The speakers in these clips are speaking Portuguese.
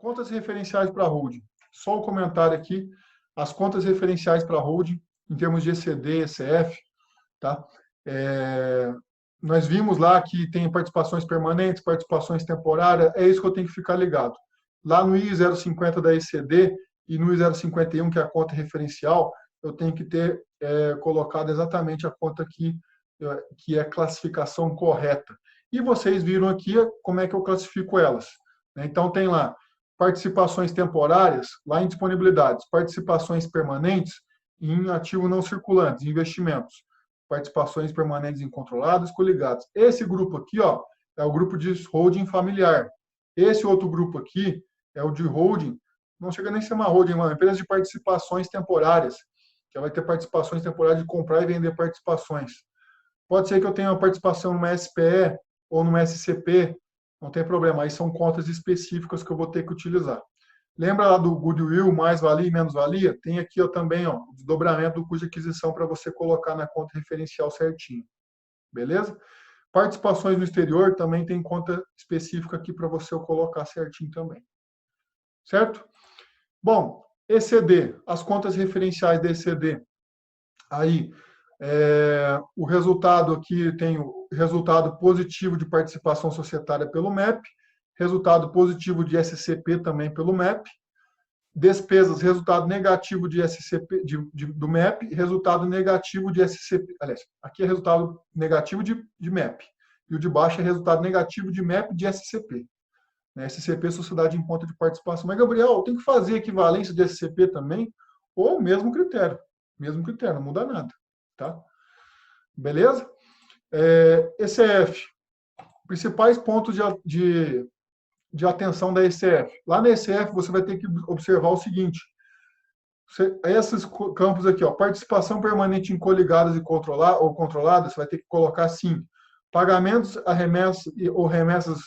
Contas referenciais para holding. Só o comentário aqui. As contas referenciais para holding, em termos de ECD, ECF, tá? Nós vimos lá que tem participações permanentes, participações temporárias, é isso que eu tenho que ficar ligado. Lá no I050 da ECD e no I051, que é a conta referencial, eu tenho que ter colocado exatamente a conta que é a classificação correta. E vocês viram aqui como é que eu classifico elas. Então, tem lá participações temporárias, lá em disponibilidades, participações permanentes em ativo não circulantes, investimentos, participações permanentes em controlados, coligados. Esse grupo aqui, ó, é o grupo de holding familiar. Esse outro grupo aqui é o de holding, não chega nem a ser uma holding, é uma empresa de participações temporárias, que vai ter participações temporárias de comprar e vender participações. Pode ser que eu tenha uma participação numa SPE ou numa SCP, não tem problema, aí são contas específicas que eu vou ter que utilizar. Lembra lá do goodwill, mais-valia e menos-valia? Tem aqui também o desdobramento do custo de aquisição para você colocar na conta referencial certinho. Beleza? Participações no exterior também tem conta específica aqui para você colocar certinho também. Certo? Bom, ECD, as contas referenciais da ECD. Aí, o resultado aqui tem o resultado positivo de participação societária pelo MEP, resultado positivo de SCP também pelo MEP, despesas, resultado negativo de SCP, do MEP, resultado negativo de SCP, aliás, aqui é resultado negativo de MEP, e o de baixo é resultado negativo de MEP de SCP. SCP, Sociedade em Conta de Participação. Mas, Gabriel, tem que fazer equivalência de SCP também, ou o mesmo critério, não muda nada. Tá? Beleza? ECF. Principais pontos de atenção da ECF. Lá na ECF, você vai ter que observar o seguinte. Esses campos aqui, ó, participação permanente em coligadas e controladas, você vai ter que colocar sim. Pagamentos ou remessas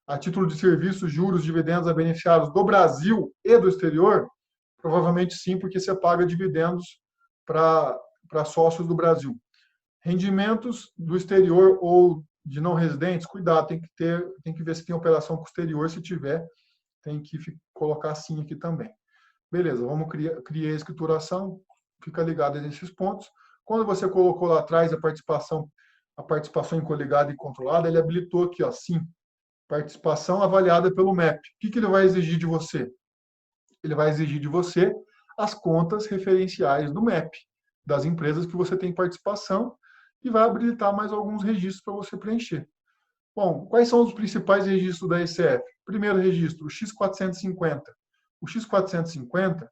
a título de serviços, juros, dividendos a beneficiários do Brasil e do exterior, provavelmente sim, porque você paga dividendos para sócios do Brasil. Rendimentos do exterior ou de não residentes, cuidado, tem que ver se tem operação com o exterior, se tiver, tem que colocar sim aqui também. Beleza, vamos criar a escrituração, fica ligado nesses pontos. Quando você colocou lá atrás a participação em coligada e controlada, ele habilitou aqui, ó, sim, participação avaliada pelo MEP. O que ele vai exigir de você? Ele vai exigir de você as contas referenciais do MEP, das empresas que você tem participação, e vai habilitar mais alguns registros para você preencher. Bom, quais são os principais registros da ECF? Primeiro registro, o X450. O X450,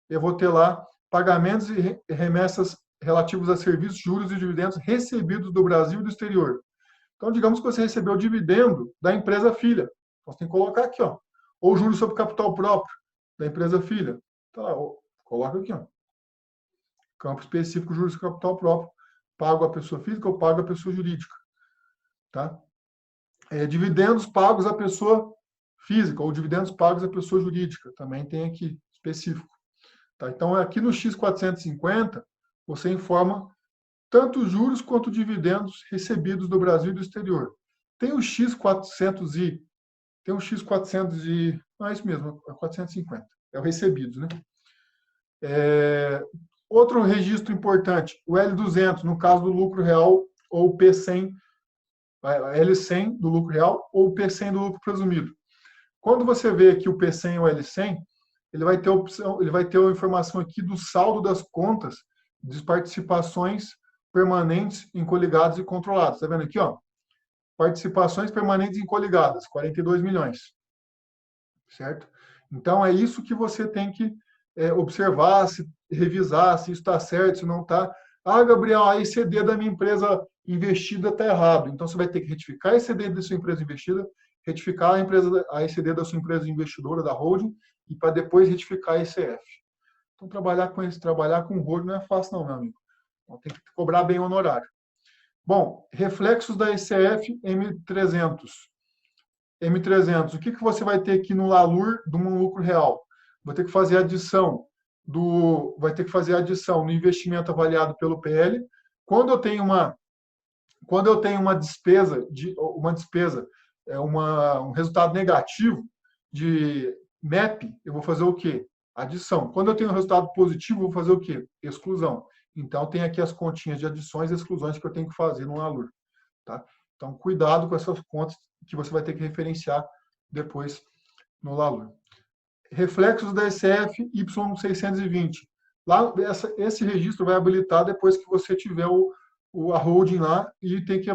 eu vou ter lá pagamentos e remessas relativos a serviços, juros e dividendos recebidos do Brasil e do exterior. Então, digamos que você recebeu o dividendo da empresa filha. Você tem que colocar aqui, ó. Ou juros sobre capital próprio da empresa filha. Então, coloca aqui, ó. Campo específico, juros sobre capital próprio. Pago a pessoa física ou pago a pessoa jurídica. Tá? Dividendos pagos à pessoa física ou dividendos pagos à pessoa jurídica. Também tem aqui, específico. Tá? Então, aqui no X450, você informa tanto juros quanto dividendos recebidos do Brasil e do exterior. Tem o X400 não é isso mesmo, é 450, é o recebidos, né? Outro registro importante, o L200, no caso do lucro real, ou o P100, L100 do lucro real, ou o P100 do lucro presumido. Quando você vê aqui o P100 ou L100, ele vai ter a informação aqui do saldo das contas de participações permanentes em coligados e controlados. Está vendo aqui, ó? Participações permanentes em coligadas, 42 milhões. Certo? Então, é isso que você tem que observar, revisar, se isso está certo, se não está. Ah, Gabriel, a ECD da minha empresa investida está errado. Então, você vai ter que retificar a ECD da sua empresa investida, retificar a ECD da sua empresa investidora, da holding, e para depois retificar a ECF. Então, trabalhar com holding não é fácil não, meu amigo. Então, tem que cobrar bem o honorário. Bom, reflexos da ECF M300. M300, o que você vai ter aqui no LALUR do lucro real? Vai ter que fazer adição no investimento avaliado pelo PL. Quando eu tenho uma despesa, um resultado negativo MAP, eu vou fazer o quê? Adição. Quando eu tenho um resultado positivo, eu vou fazer o quê? Exclusão. Então, tem aqui as continhas de adições e exclusões que eu tenho que fazer no Alur. Tá? Então, cuidado com essas contas que você vai ter que referenciar depois no Lalur. Reflexos da SF Y620. Lá, esse registro vai habilitar depois que você tiver a holding lá e tem que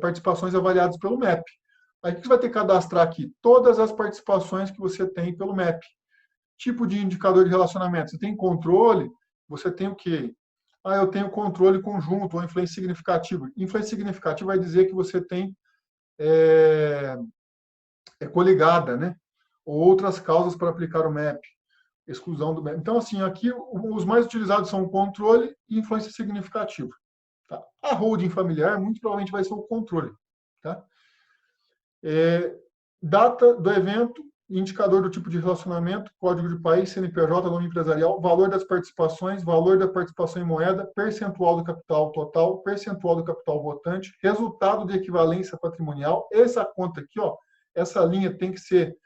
participações avaliadas pelo MAP. Aí o que você vai ter que cadastrar aqui? Todas as participações que você tem pelo MAP. Tipo de indicador de relacionamento. Você tem controle, você tem o quê? Eu tenho controle conjunto ou influência significativa. Influência significativa vai dizer que você tem coligada, né? Ou outras causas para aplicar o MAP, exclusão do MAP. Então, assim, aqui os mais utilizados são o controle e influência significativa. Tá? A holding familiar, muito provavelmente, vai ser o controle. Tá? Data do evento, indicador do tipo de relacionamento, código de país, CNPJ, nome empresarial, valor das participações, valor da participação em moeda, percentual do capital total, percentual do capital votante, resultado de equivalência patrimonial. Essa conta aqui, ó, essa linha tem que ser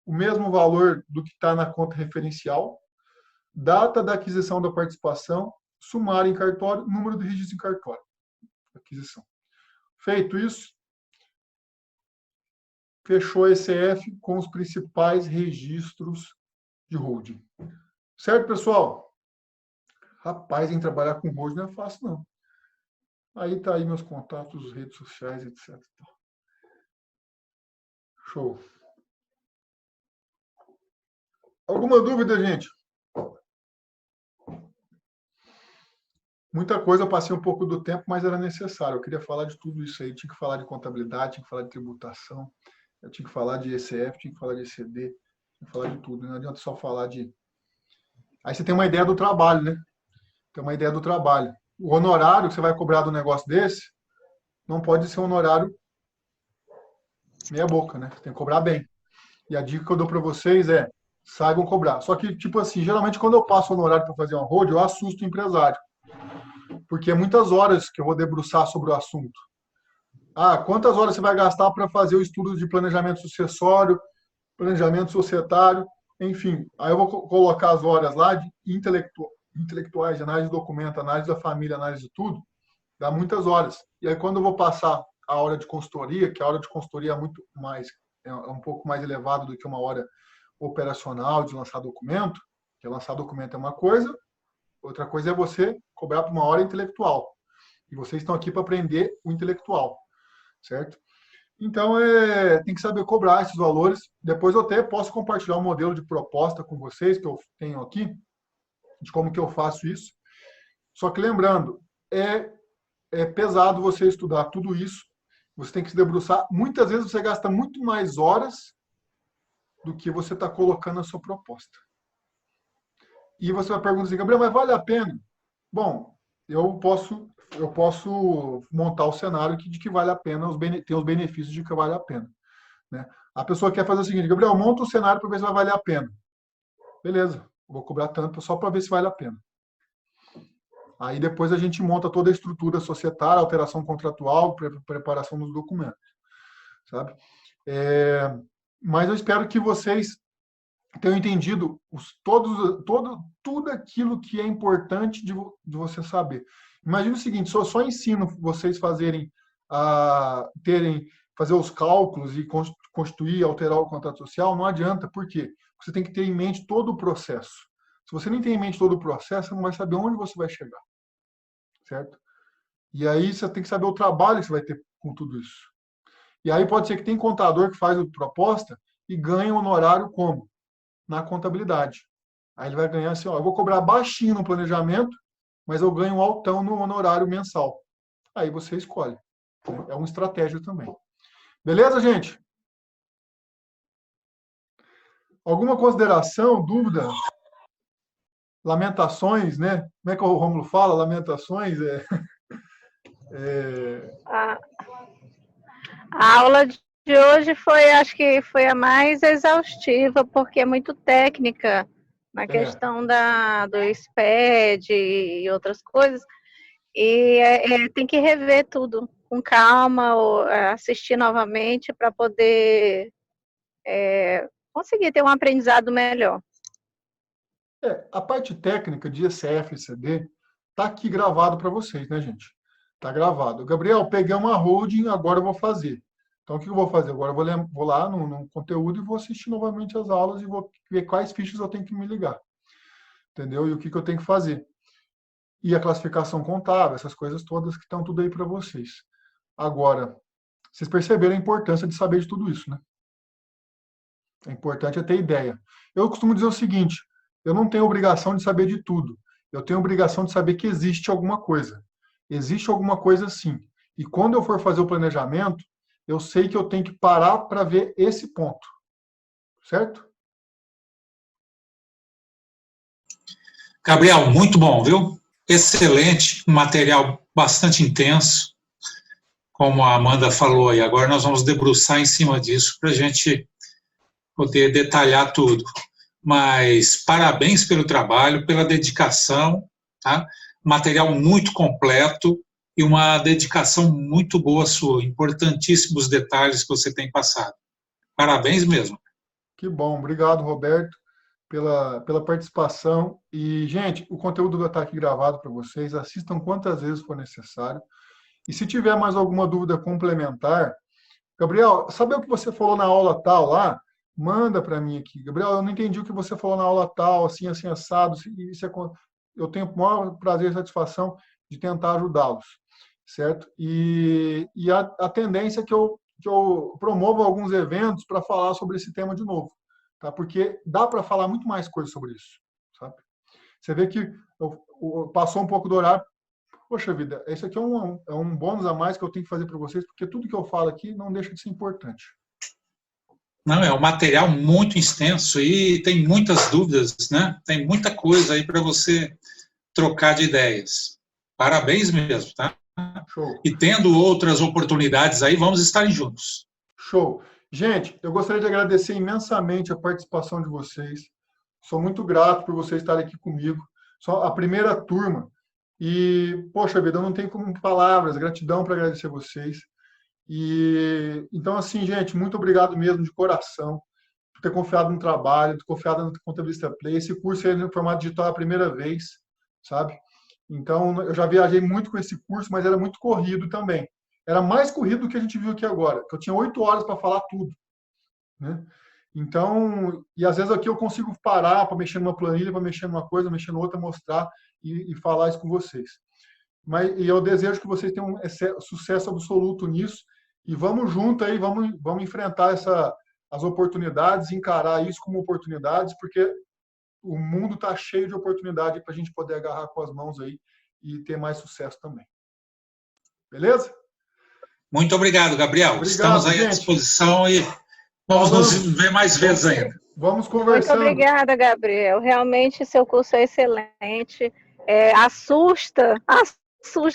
o mesmo valor do que está na conta referencial, data da aquisição da participação, sumário em cartório, número de registro em cartório. Aquisição. Feito isso, fechou a ECF com os principais registros de holding. Certo, pessoal? Rapaz, em trabalhar com holding não é fácil, não. Aí tá aí meus contatos, redes sociais, etc. Show. Alguma dúvida, gente? Muita coisa, eu passei um pouco do tempo, mas era necessário. Eu queria falar de tudo isso aí. Tinha que falar de contabilidade, tinha que falar de tributação, eu tinha que falar de ECF, tinha que falar de ECD, tinha que falar de tudo. Não adianta só falar de... Aí você tem uma ideia do trabalho, né? Tem uma ideia do trabalho. O honorário que você vai cobrar do negócio desse não pode ser um honorário meia boca, né? Você tem que cobrar bem. E a dica que eu dou para vocês é saibam cobrar. Só que, tipo assim, geralmente quando eu passo honorário para fazer uma hold, eu assusto o empresário. Porque é muitas horas que eu vou debruçar sobre o assunto. Quantas horas você vai gastar para fazer o estudo de planejamento sucessório, planejamento societário, enfim. Aí eu vou colocar as horas lá de intelectuais, de análise de documento, análise da família, análise de tudo, dá muitas horas. E aí quando eu vou passar a hora de consultoria, que a hora de consultoria é muito mais, é um pouco mais elevado do que uma hora operacional de lançar documento, que lançar documento é uma coisa, outra coisa é você cobrar por uma hora intelectual. E vocês estão aqui para aprender o intelectual, certo? Então, tem que saber cobrar esses valores. Depois eu até posso compartilhar um modelo de proposta com vocês, que eu tenho aqui, de como que eu faço isso. Só que lembrando, é pesado você estudar tudo isso. Você tem que se debruçar. Muitas vezes você gasta muito mais horas do que você está colocando na sua proposta. E você vai perguntar assim, Gabriel, mas vale a pena? Bom, eu posso montar o cenário de que vale a pena, tem os benefícios de que vale a pena. Né? A pessoa quer fazer o seguinte, Gabriel, monta o cenário para ver se vai valer a pena. Beleza, vou cobrar tanto só para ver se vale a pena. Aí depois a gente monta toda a estrutura societária, alteração contratual, preparação dos documentos. Sabe? Mas eu espero que vocês tenham entendido tudo aquilo que é importante de você saber. Imagina o seguinte, só ensino vocês fazer os cálculos e constituir, alterar o contrato social, não adianta. Por quê? Você tem que ter em mente todo o processo. Se você não tem em mente todo o processo, você não vai saber onde você vai chegar. Certo? E aí você tem que saber o trabalho que você vai ter com tudo isso. E aí pode ser que tem contador que faz a proposta e ganha um honorário como? Na contabilidade. Aí ele vai ganhar assim, eu vou cobrar baixinho no planejamento, mas eu ganho um altão no honorário mensal. Aí você escolhe. É uma estratégia também. Beleza, gente? Alguma consideração, dúvida? Lamentações, né? Como é que o Rômulo fala? Lamentações? A aula de hoje acho que foi a mais exaustiva, porque é muito técnica na questão do SPED e outras coisas. E tem que rever tudo com calma, ou assistir novamente para poder conseguir ter um aprendizado melhor. A parte técnica de ECF e CD está aqui gravado para vocês, né, gente? Está gravado. Gabriel, peguei uma holding, agora eu vou fazer. Então, o que eu vou fazer? Agora eu vou lá no conteúdo e vou assistir novamente as aulas e vou ver quais fichas eu tenho que me ligar. Entendeu? E o que eu tenho que fazer. E a classificação contábil, essas coisas todas que estão tudo aí para vocês. Agora, vocês perceberam a importância de saber de tudo isso, né? É importante é ter ideia. Eu costumo dizer o seguinte, eu não tenho obrigação de saber de tudo. Eu tenho obrigação de saber que existe alguma coisa. Existe alguma coisa sim. E quando eu for fazer o planejamento, eu sei que eu tenho que parar para ver esse ponto. Certo? Gabriel, muito bom, viu? Excelente, um material bastante intenso, como a Amanda falou aí. Agora nós vamos debruçar em cima disso para a gente poder detalhar tudo. Mas parabéns pelo trabalho, pela dedicação, tá? Material muito completo e uma dedicação muito boa sua, importantíssimos detalhes que você tem passado. Parabéns mesmo. Que bom, obrigado, Roberto, pela participação. E, gente, o conteúdo vai estar aqui gravado para vocês, assistam quantas vezes for necessário. E se tiver mais alguma dúvida complementar, Gabriel, sabe o que você falou na aula tal lá? Manda para mim aqui. Gabriel, eu não entendi o que você falou na aula tal, assim, assim, assado. Eu tenho o maior prazer e satisfação de tentar ajudá-los, certo? E a tendência é que eu promova alguns eventos para falar sobre esse tema de novo, tá? Porque dá para falar muito mais coisas sobre isso, sabe? Você vê que passou um pouco do horário. Poxa vida, isso aqui é um bônus a mais que eu tenho que fazer para vocês, porque tudo que eu falo aqui não deixa de ser importante. Não, é um material muito extenso e tem muitas dúvidas, né? Tem muita coisa aí para você trocar de ideias. Parabéns mesmo, tá? Show. E tendo outras oportunidades aí, vamos estar juntos. Show. Gente, eu gostaria de agradecer imensamente a participação de vocês. Sou muito grato por vocês estarem aqui comigo. Só a primeira turma. E, poxa vida, eu não tenho como palavras, gratidão para agradecer vocês. E então, assim, gente, muito obrigado mesmo de coração por ter confiado no trabalho, ter confiado no Contabilista Play. Esse curso é no formato digital a primeira vez, sabe? Então, eu já viajei muito com esse curso, mas era muito corrido também. Era mais corrido do que a gente viu aqui agora, que eu tinha 8 horas para falar tudo, né? Então, e às vezes aqui eu consigo parar para mexer numa planilha, para mexer numa coisa, mexer noutra, mostrar e falar isso com vocês. E eu desejo que vocês tenham sucesso absoluto nisso e vamos junto aí, vamos enfrentar as oportunidades, encarar isso como oportunidades, porque o mundo está cheio de oportunidade para a gente poder agarrar com as mãos aí e ter mais sucesso também. Beleza? Muito obrigado, Gabriel. Obrigado, estamos aí gente. à disposição e vamos nos ver mais vezes ainda. Vamos conversando. Muito obrigada, Gabriel. Realmente, seu curso é excelente. Assusta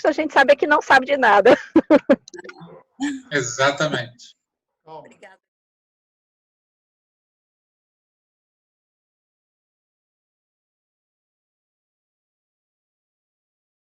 a gente saber que não sabe de nada. Exatamente. Obrigada.